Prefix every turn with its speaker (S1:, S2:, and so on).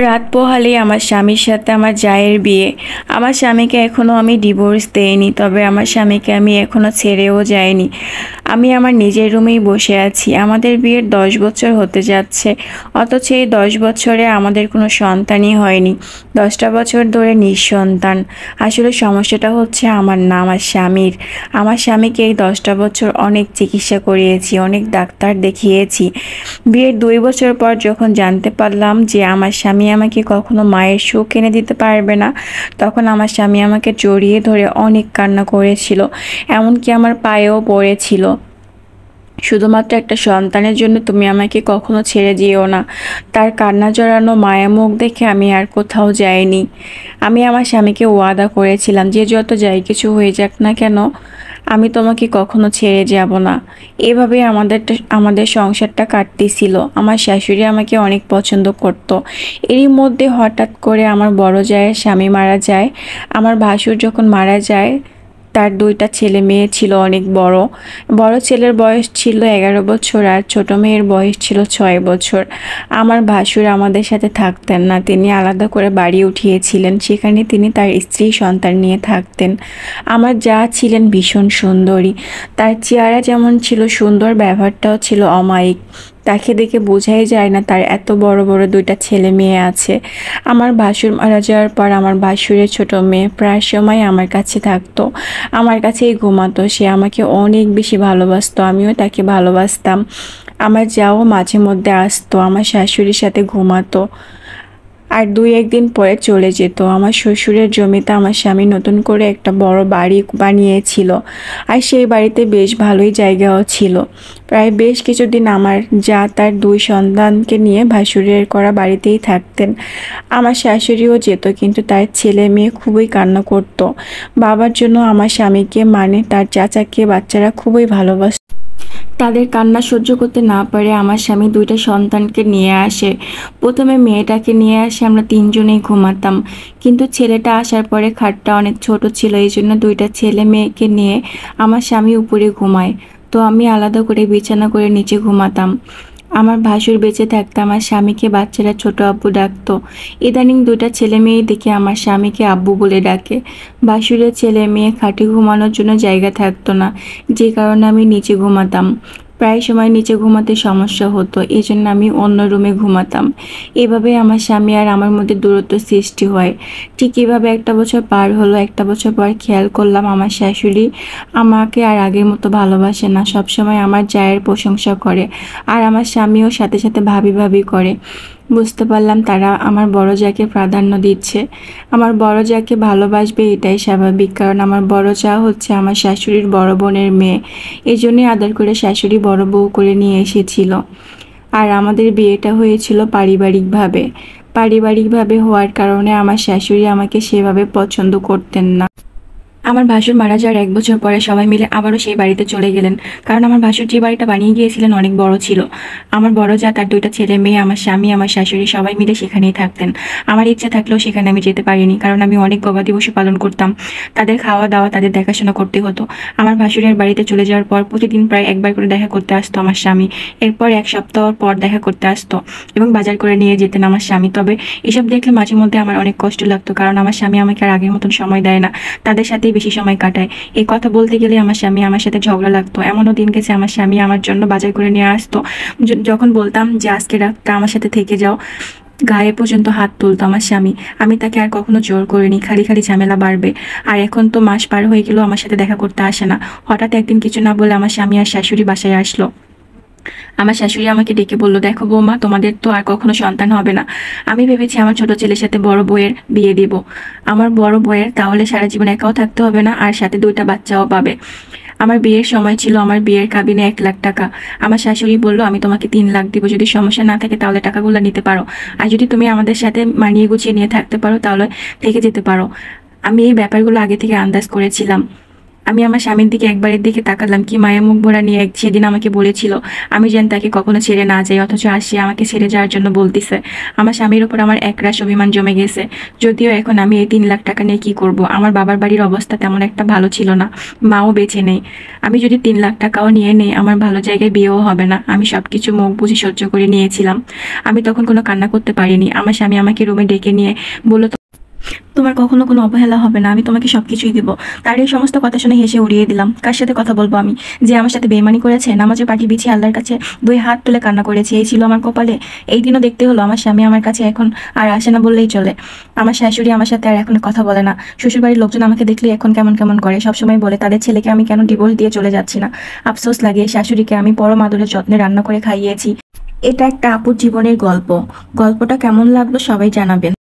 S1: রাত পোহালেই আমার স্বামীর সাথে আমার জায়ের বিয়ে। আমার স্বামীকে এখনও আমি ডিভোর্স দেইনি, তবে আমার স্বামীকে আমি এখনও ছেড়েও যাইনি। আমি আমার নিজের রুমেই বসে আছি। আমাদের বিয়ের 10 বছর হতে যাচ্ছে, অথচ এই 10 বছরে আমাদের কোনো সন্তানই হয়নি। 10টা বছর ধরে নিঃসন্তান। আসলে সমস্যাটা হচ্ছে আমার না, আমার স্বামীর। আমার স্বামীকে এই 10টা বছর অনেক চিকিৎসা করিয়েছি, অনেক ডাক্তার দেখিয়েছি। বিয়ের 2 বছর পর যখন জানতে পারলাম যে আমার স্বামী আমাকে কখনো মায়ের সুখ এনে দিতে পারবে না, তখন আমার স্বামী আমাকে জড়িয়ে ধরে অনেক কান্না করেছিল, এমনকি আমার পায়েও পড়েছিল। শুধুমাত্র একটা সন্তানের জন্য তুমি আমাকে কখনো ছেড়ে যেও না। তার কান্না জড়ানো মায়া মুখ দেখে আমি আর কোথাও যাইনি। আমি আমার স্বামীকে ওয়াদা করেছিলাম যে যত যাই কিছু হয়ে যাক না কেন, আমি তোমাকে কখনো ছেড়ে যাব না। এভাবে আমাদের সংসারটা কাটতেছিল। আমার শাশুড়ি আমাকে অনেক পছন্দ করত। এরই মধ্যে হঠাৎ করে আমার বড় জায়ের স্বামী মারা যায়। আমার ভাসুর যখন মারা যায়, তার 2টা ছেলে মেয়ে ছিল অনেক বড়। বড় ছেলের বয়স ছিল 11 বছর আর ছোট মেয়ের বয়স ছিল 6 বছর। আমার ভাসুর আমাদের সাথে থাকতেন না, তিনি আলাদা করে বাড়ি উঠিয়েছিলেন। সেখানে তিনি তার স্ত্রী সন্তান নিয়ে থাকতেন। আমার যা ছিলেন ভীষণ সুন্দরী। তার চেহারা যেমন ছিল সুন্দর, ব্যবহারটাও ছিল অমায়িক। তাকে দেখে বোঝাই যায় না তার এত বড় বড় 2টা ছেলে মেয়ে আছে। আমার ভাসুর মারা যাওয়ার পর আমার ভাসুরের ছোট মেয়ে প্রায় সময় আমার কাছে থাকতো, আমার কাছেই ঘুমাতো। সে আমাকে অনেক বেশি ভালোবাসতো, আমিও তাকে ভালোবাসতাম। আমার যাও মাঝে মধ্যে আসতো, আমার শাশুড়ির সাথে ঘুমাতো, আর 2-1 দিন পরে চলে যেত। আমার শ্বশুরের জমিতে আমার স্বামী নতুন করে একটা বড় বাড়ি বানিয়েছিল, আর সেই বাড়িতে বেশ ভালোই জায়গাও ছিল। প্রায় বেশ কিছুদিন আমার যা তার 2 সন্তানকে নিয়ে ভাসুরের করা বাড়িতেই থাকতেন। আমার শাশুড়িও যেত, কিন্তু তার ছেলে মেয়ে খুবই কান্না করত। বাবার জন্য আমার স্বামীকে, মানে তার চাচাকে, বাচ্চারা খুবই ভালোবাসত। তাদের কান্না সহ্য করতে না পারে আমার স্বামী 2টা সন্তানকে নিয়ে আসে। প্রথমে মেয়েটাকে নিয়ে আসে, আমরা 3জনেই ঘুমাতাম। কিন্তু ছেলেটা আসার পরে খাটটা অনেক ছোট ছিল, এই জন্য 2টা ছেলে মেয়েকে নিয়ে আমার স্বামী উপরে ঘুমায়, তো আমি আলাদা করে বিছানা করে নিচে ঘুমাতাম। আমার ভাসুর বেঁচে থাকতে আমার স্বামীকে বাচ্চারা ছোট আব্বু ডাকতো। ইদানিং 2টা ছেলে মেয়ে দেখে আমার স্বামীকে আব্বু বলে ডাকে। ভাসুরের ছেলে মেয়ে খাটে ঘুমানোর জন্য জায়গা থাকতো না, যে কারণে আমি নিচে ঘুমাতাম। প্রায় সময় নিচে ঘুমাতে সমস্যা হতো, এই জন্য আমি অন্য রুমে ঘুমাতাম। এভাবে আমার স্বামী আর আমার মধ্যে দূরত্ব সৃষ্টি হয়। ঠিক এভাবে 1 বছর পার হলো। 1 বছর পর খেয়াল করলাম আমার শাশুড়ি আমাকে আর আগের মতো ভালোবাসে না, সবসময় আমার জায়ের প্রশংসা করে, আর আমার স্বামীও সাথে সাথে ভাবি ভাবি করে। বুঝতে পারলাম তারা আমার বড় জাকে প্রাধান্য দিচ্ছে। আমার বড় জাকে ভালোবাসবে এটাই স্বাভাবিক, কারণ আমার বড় জা হচ্ছে আমার শাশুড়ির বড় বোনের মেয়ে। এই জন্যই আদর করে শাশুড়ি বড় বউ করে নিয়ে এসেছিল। আর আমাদের বিয়েটা হয়েছিল পারিবারিকভাবে। পারিবারিকভাবে হওয়ার কারণে আমার শাশুড়ি আমাকে সেভাবে পছন্দ করতেন না। আমার ভাসুর মারা যাওয়ার 1 বছর পরে সবাই মিলে আবারও সেই বাড়িতে চলে গেলেন, কারণ আমার ভাসুর যে বাড়িটা বানিয়ে গিয়েছিলেন অনেক বড় ছিল। আমার বড় যা, তার 2টা ছেলে মেয়ে, আমার স্বামী, আমার শাশুড়ি সবাই মিলে সেখানেই থাকতেন। আমার ইচ্ছা থাকলেও সেখানে আমি যেতে পারিনি, কারণ আমি অনেক গবাদি পশু পালন করতাম। তাদের খাওয়া দাওয়া, তাদের দেখাশোনা করতে হতো। আমার ভাসুরের বাড়িতে চলে যাওয়ার পর প্রতিদিন প্রায় একবার করে দেখা করতে আসতো আমার স্বামী। এরপর 1 সপ্তাহ পর দেখা করতে আসতো এবং বাজার করে নিয়ে যেতেন আমার স্বামী। তবে এসব দেখলে মাঝে মধ্যে আমার অনেক কষ্ট লাগতো, কারণ আমার স্বামী আমাকে আর আগের মতন সময় দেয় না, তাদের সাথেই বেশি সময় কাটায়। এই কথা বলতে গেলে আমার স্বামী আমার সাথে ঝগড়া লাগতো। এমনও দিন গেছে আমার স্বামী আমার জন্য বাজার করে নিয়ে আসতো। যখন বলতাম যে আজকে রাতটা আমার সাথে থেকে যাও, গায়ে পর্যন্ত হাত তুলতো আমার স্বামী। আমি তাকে আর কখনো জোর করিনি, খালি খালি ঝামেলা বাড়বে। আর এখন তো মাস পার হয়ে গেলেও আমার সাথে দেখা করতে আসে না। হঠাৎ একদিন কিছু না বলে আমার স্বামী আর শাশুড়ি বাসায় আসলো। আমার শাশুড়ি আমাকে ডেকে বলল, দেখো বৌমা, তোমাদের তো আর কখনো সন্তান হবে না। আমি ভেবেছি আমার ছোট ছেলের সাথে বড় বউয়ের বিয়ে দেব। আমার বড় বউয়ের তাহলে সারা জীবন একাও থাকতে হবে না, আর সাথে 2টা বাচ্চাও পাবে। আমার বিয়ের সময় ছিল, আমার বিয়ের কাবিনে 1 লাখ টাকা। আমার শাশুড়ি বলল, আমি তোমাকে 3 লাখ দিব, যদি সমস্যা না থাকে তাহলে টাকাগুলো নিতে পারো, আর যদি তুমি আমাদের সাথে মানিয়ে গুছিয়ে নিয়ে থাকতে পারো তাহলে থেকে যেতে পারো। আমি এই ব্যাপারগুলো আগে থেকে আন্দাজ করেছিলাম। আমি আমার স্বামীর দিকে একবারের দিকে তাকালাম, কি মায়া মুখ ভরা নিয়ে সেদিন আমাকে বলেছিল আমি যেন তাকে কখনো ছেড়ে না যাই, অথচ আজ সে আমাকে ছেড়ে যাওয়ার জন্য বলতেছে। আমার স্বামীর উপর আমার একরাশ অভিমান জমে গেছে। যদিও এখন আমি এই 3 লাখ টাকা নিয়ে কি করব, আমার বাবার বাড়ির অবস্থা তেমন একটা ভালো ছিল না, মাও বেঁচে নেই। আমি যদি 3 লাখ টাকাও নিয়ে নেই, আমার ভালো জায়গায় বিয়েও হবে না। আমি সবকিছু মুখ বুঝে সহ্য করে নিয়েছিলাম। আমি তখন কোনো কান্না করতে পারিনি। আমার স্বামী আমাকে রুমে ডেকে নিয়ে বলল, তোমার কখনো কোনো অবহেলা হবে না, আমি তোমাকে সবকিছুই দিব। তার এই সমস্ত কথা শুনে হেসে উড়িয়ে দিলাম। কার সাথে কথা বলবো আমি? যে আমার সাথে বেইমানি করেছে, নামাজে পাটি বিছিয়ে আল্লাহর কাছে 2 হাত তুলে কান্না করেছে, এই ছিল আমার কপালে। এই দিনও দেখতে হলো। আমার স্বামী আমার কাছে এখন আর আসে না বললেই চলে। আমার শাশুড়ি আমার সাথে আর এখন কথা বলে না। শ্বশুরবাড়ির লোকজন আমাকে দেখলে এখন কেমন কেমন করে, সবসময় বলে তাদের ছেলেকে আমি কেন ডিভোর্স দিয়ে চলে যাচ্ছি না। আফসোস লাগে, শাশুড়িকে আমি পরম আদরের যত্নে রান্না করে খাইয়েছি। এটা একটা আপুর জীবনের গল্প। গল্পটা কেমন লাগলো সবাই জানাবেন।